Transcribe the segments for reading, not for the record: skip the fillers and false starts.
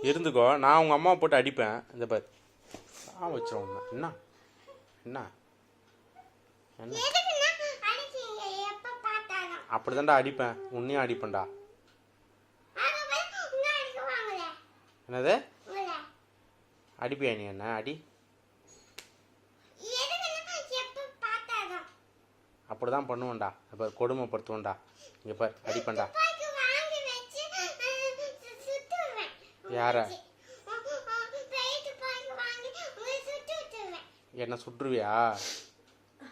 இருந்துக்கோ, நான் உங்கள் அம்மாவை போட்டு அடிப்பேன். இந்த பாரு வச்சிரும். என்ன என்ன என்ன அப்படி தான்டா அடிப்பேன். உன்னையும் அடிப்பேன்டா. என்னது அடிப்பியா நீ? என்ன அடி? அப்படிதான் பண்ணுவேன்டா. இப்போ கொடுமைப்படுத்துவேன்டா. இங்கே பார் அடிப்பேன்டா. யார? என்ன சுட்டுருவியா?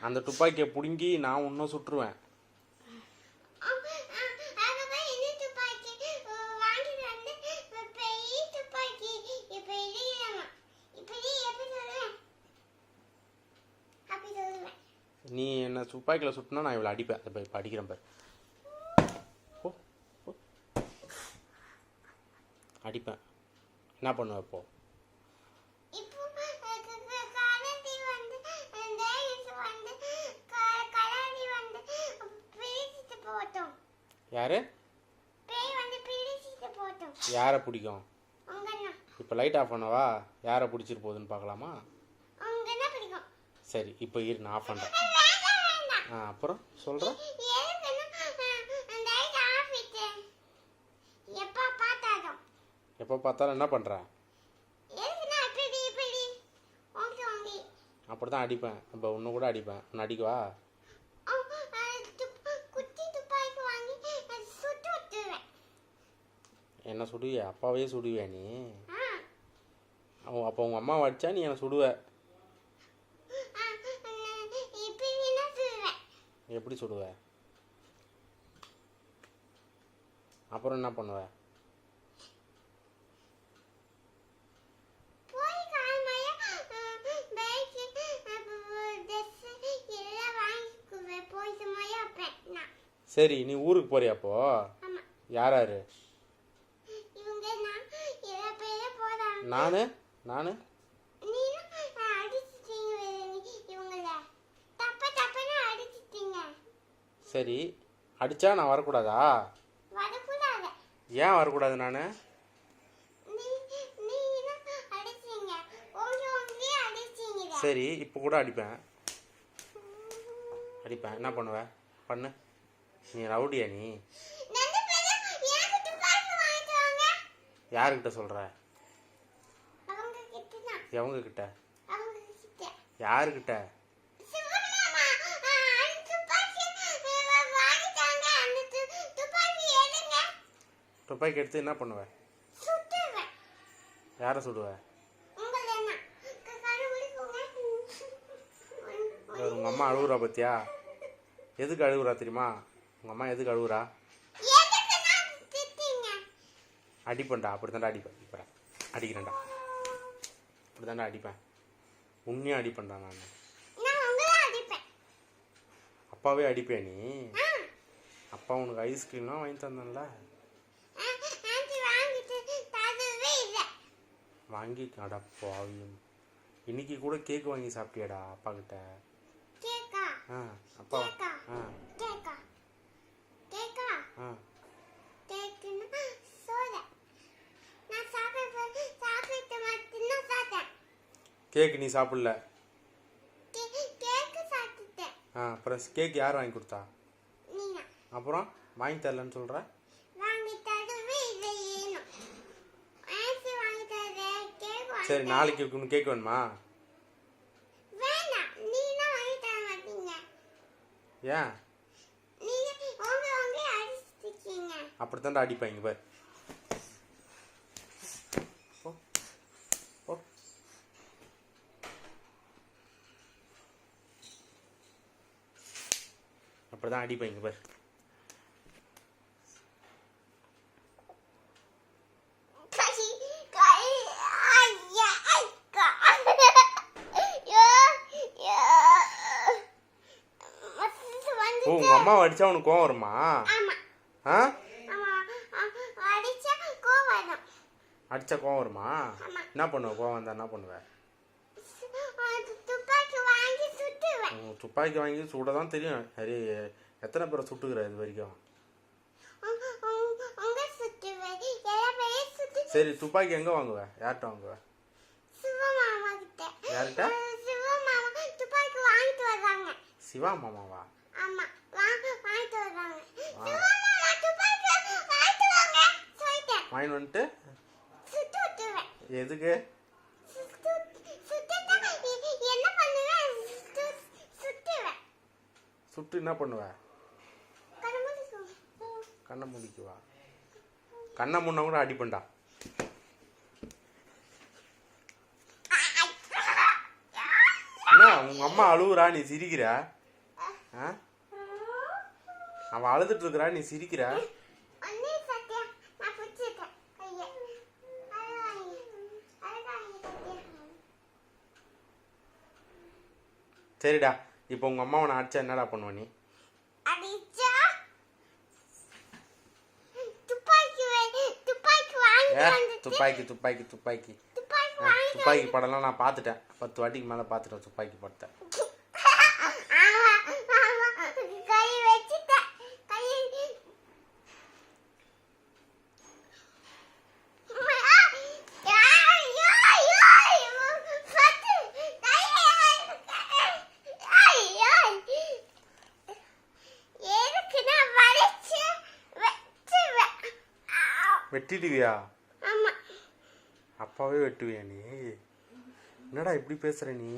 அந்த துப்பாக்கியை பிடுங்கி நான் இன்னும் சுட்டுருவேன். நீ என்ன துப்பாக்கியில் சுட்டினா நான் இவ்வளோ அடிப்பேன். இப்போ அடிக்கிறேன் பாரு. அடிப்பேன். என்ன பண்ணுவேன் இப்போ? யாரு யாரை பிடிக்கும்? இப்போ லைட் ஆஃப் பண்ணவா? யாரை பிடிச்சிட்டு போகுதுன்னு பார்க்கலாமா? சரி இப்போ இரு, நான் ஆஃப் பண்ணுறேன். அப்புறம் சொல்கிறேன். எப்போ பார்த்தாலும் என்ன பண்ணுற? அப்படி தான் அடிப்பேன். இப்போ ஒன்று கூட அடிப்பேன். ஒன்று அடிக்கவா? என்ன சுடுவியா? அப்பாவே சுடுவியா நீ? அப்போ உங்கள் அம்மாவை அடித்தா நீ என்னை சுடுவ. எப்படி சுடுவ? அப்புறம் என்ன பண்ணுவ? சரி நீ ஊருக்கு போறியா அப்போ? யாராரு? நானு நானு சரி அடிச்சா நான் வரக்கூடாதா? ஏன் வரக்கூடாது? நான் சரி இப்போ கூட அடிப்பேன். என்ன பண்ணுவ? பண்ணு. நீ ரவுடியா? நீ யாருக்கிட்ட சொல்ற? எவங்க கிட்ட? யாருக்கிட்ட? துப்பாக்கி எடுத்து என்ன பண்ணுவ? யாரை சுடுவ? உங்கள் அம்மா அழுகுறா பத்தியா? எதுக்கு அழுகுறா தெரியுமா? உங்கள் அம்மா எதுக்கு அழுகுறா? அடிப்பேன்டா. அப்படி தான்டா அடிப்பேன். இப்போ அடிக்கிறேன்டா. அப்படி தான்டா அடிப்பேன். உன்னையும் அடிப்பேன்டா நான். அப்பாவே அடிப்பேன் நீ? அப்பா உனக்கு ஐஸ்கிரீம்லாம் வாங்கி தந்தேன்ல? வாங்கி அடப்பாவியும். இன்னைக்கு கூட கேக் வாங்கி சாப்பிட்டியாடா அப்பா கிட்ட? அப்பா கேக் நீ சாப்பிடல? அப்புறம் கேக் யார் வாங்கி கொடுத்தா? அப்புறம் வாங்கி தரலன்னு சொல்ற? சரி நாளைக்கு உனக்கு கேக் வேணுமா? ஏன்? அப்படித்தான்டா அடிப்பேன். இங்க பாரு. அப்படிதான் அடிப்பேன். இங்க பாரு. உங்க அம்மாவை அடிச்சா உனக்கு கோவம் வருமா? அடிச்சா கோவம் வருமா? என்ன பண்ணுவ? கோவம் வந்தா என்ன பண்ணுவ? துப்பாக்கி வாங்கி சுட தான் தெரியும். சரி எத்தனை பேரை சுட்டுக்கிற இது வரைக்கும்? சரி துப்பாக்கி எங்க வாங்குவ? யார்கிட்ட வாங்குவ? சிவமாமா கிட்ட. யார்கிட்ட? சிவமாமா துப்பாக்கி வாங்கிட்டு வராங்க. சிவா மாமாவா? ஆமா வாங்கிட்டு வராங்க. சிவமாமா துப்பாக்கி வாங்கிட்டு வாங்க சொல்லிட்டேன். வாங்கிட்டு வந்துட்டு சுட்டு விட்டுருவேன். எதுக்கு? என்ன பண்ணுவேன்? சுட்டுவேன். சுட்டு என்ன பண்ணுவ? கண்ணை முடிக்குவா? கண்ணை முன்ன கூட அடிப்பண்டா. என்ன உங்க அம்மா அழுவுறா நீ சிரிக்கிற? அவ அழுதுட்டு இருக்கிறா நீ சிரிக்கிற? சரிடா, இப்போ உங்க அம்மாவை நான் அடிச்சா என்னடா பண்ணுவ நீ? துப்பாக்கி துப்பாக்கி துப்பாக்கி துப்பாக்கி படம்லாம் நான் பார்த்துட்டேன். 10 வாட்டிக்கு மேலே பார்த்துட்டேன் துப்பாக்கி படத்தை. வெட்டிடுவியா? அப்பாவே வெட்டுவியா நீ? என்னடா இப்படி பேசுற நீ?